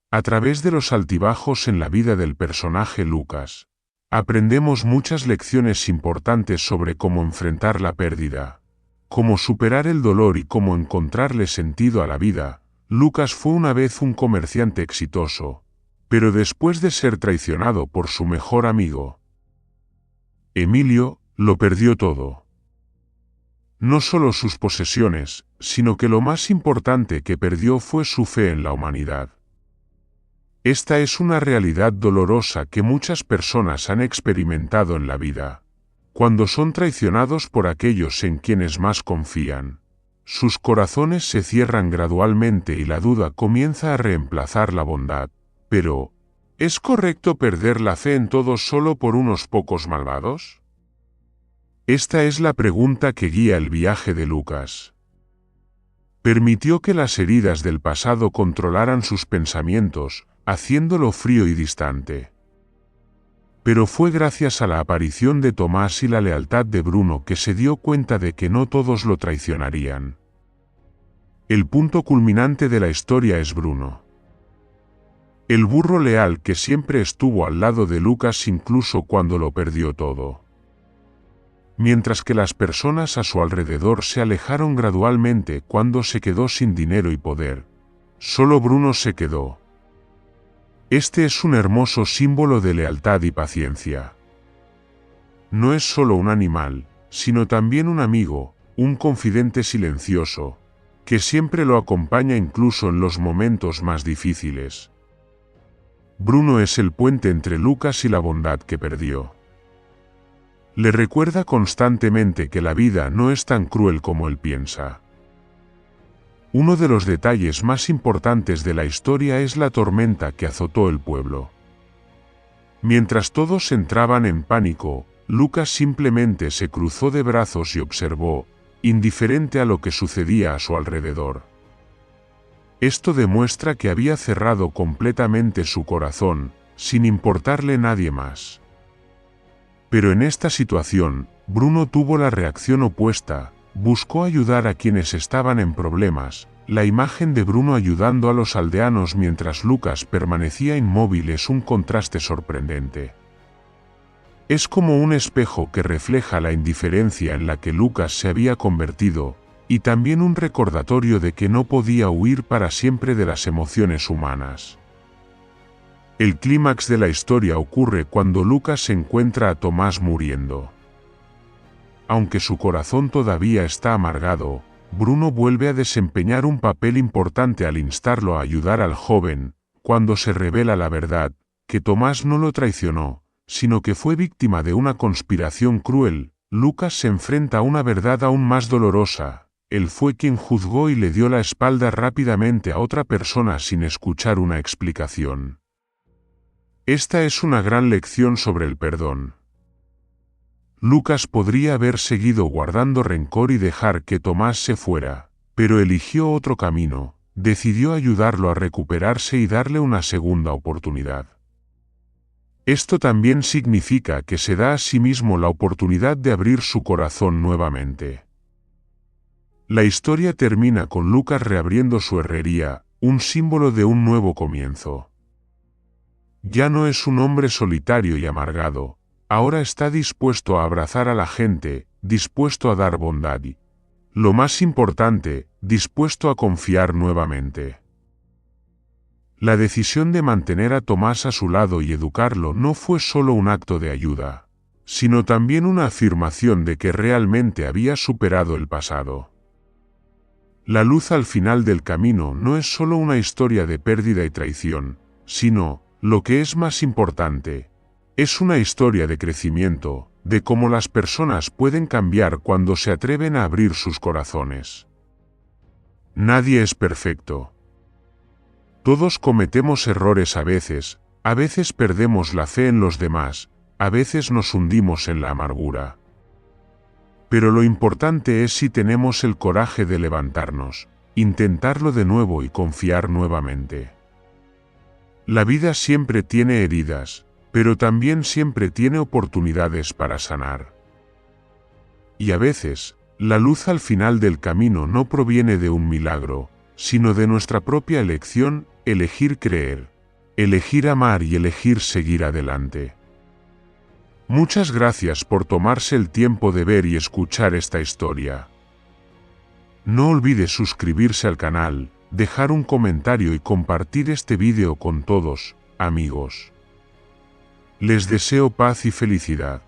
A través de los altibajos en la vida del personaje Lucas, aprendemos muchas lecciones importantes sobre cómo enfrentar la pérdida, cómo superar el dolor y cómo encontrarle sentido a la vida. Lucas fue una vez un comerciante exitoso, pero después de ser traicionado por su mejor amigo, Emilio, lo perdió todo. No solo sus posesiones, sino que lo más importante que perdió fue su fe en la humanidad. Esta es una realidad dolorosa que muchas personas han experimentado en la vida. Cuando son traicionados por aquellos en quienes más confían, sus corazones se cierran gradualmente y la duda comienza a reemplazar la bondad. Pero, ¿es correcto perder la fe en todos solo por unos pocos malvados? Esta es la pregunta que guía el viaje de Lucas. Permitió que las heridas del pasado controlaran sus pensamientos, haciéndolo frío y distante. Pero fue gracias a la aparición de Tomás y la lealtad de Bruno que se dio cuenta de que no todos lo traicionarían. El punto culminante de la historia es Bruno, el burro leal que siempre estuvo al lado de Lucas incluso cuando lo perdió todo. Mientras que las personas a su alrededor se alejaron gradualmente cuando se quedó sin dinero y poder, solo Bruno se quedó. Este es un hermoso símbolo de lealtad y paciencia. No es solo un animal, sino también un amigo, un confidente silencioso, que siempre lo acompaña incluso en los momentos más difíciles. Bruno es el puente entre Lucas y la bondad que perdió. Le recuerda constantemente que la vida no es tan cruel como él piensa. Uno de los detalles más importantes de la historia es la tormenta que azotó el pueblo. Mientras todos entraban en pánico, Lucas simplemente se cruzó de brazos y observó, indiferente a lo que sucedía a su alrededor. Esto demuestra que había cerrado completamente su corazón, sin importarle nadie más. Pero en esta situación, Bruno tuvo la reacción opuesta, buscó ayudar a quienes estaban en problemas. La imagen de Bruno ayudando a los aldeanos mientras Lucas permanecía inmóvil es un contraste sorprendente. Es como un espejo que refleja la indiferencia en la que Lucas se había convertido, y también un recordatorio de que no podía huir para siempre de las emociones humanas. El clímax de la historia ocurre cuando Lucas encuentra a Tomás muriendo. Aunque su corazón todavía está amargado, Bruno vuelve a desempeñar un papel importante al instarlo a ayudar al joven, cuando se revela la verdad, que Tomás no lo traicionó, sino que fue víctima de una conspiración cruel. Lucas se enfrenta a una verdad aún más dolorosa: él fue quien juzgó y le dio la espalda rápidamente a otra persona sin escuchar una explicación. Esta es una gran lección sobre el perdón. Lucas podría haber seguido guardando rencor y dejar que Tomás se fuera, pero eligió otro camino, decidió ayudarlo a recuperarse y darle una segunda oportunidad. Esto también significa que se da a sí mismo la oportunidad de abrir su corazón nuevamente. La historia termina con Lucas reabriendo su herrería, un símbolo de un nuevo comienzo. Ya no es un hombre solitario y amargado. Ahora está dispuesto a abrazar a la gente, dispuesto a dar bondad y, lo más importante, dispuesto a confiar nuevamente. La decisión de mantener a Tomás a su lado y educarlo no fue solo un acto de ayuda, sino también una afirmación de que realmente había superado el pasado. La luz al final del camino no es solo una historia de pérdida y traición, sino, lo que es más importante, es una historia de crecimiento, de cómo las personas pueden cambiar cuando se atreven a abrir sus corazones. Nadie es perfecto. Todos cometemos errores a veces perdemos la fe en los demás, a veces nos hundimos en la amargura. Pero lo importante es si tenemos el coraje de levantarnos, intentarlo de nuevo y confiar nuevamente. La vida siempre tiene heridas, pero también siempre tiene oportunidades para sanar. Y a veces, la luz al final del camino no proviene de un milagro, sino de nuestra propia elección: elegir creer, elegir amar y elegir seguir adelante. Muchas gracias por tomarse el tiempo de ver y escuchar esta historia. No olvides suscribirse al canal, dejar un comentario y compartir este vídeo con todos, amigos. Les deseo paz y felicidad.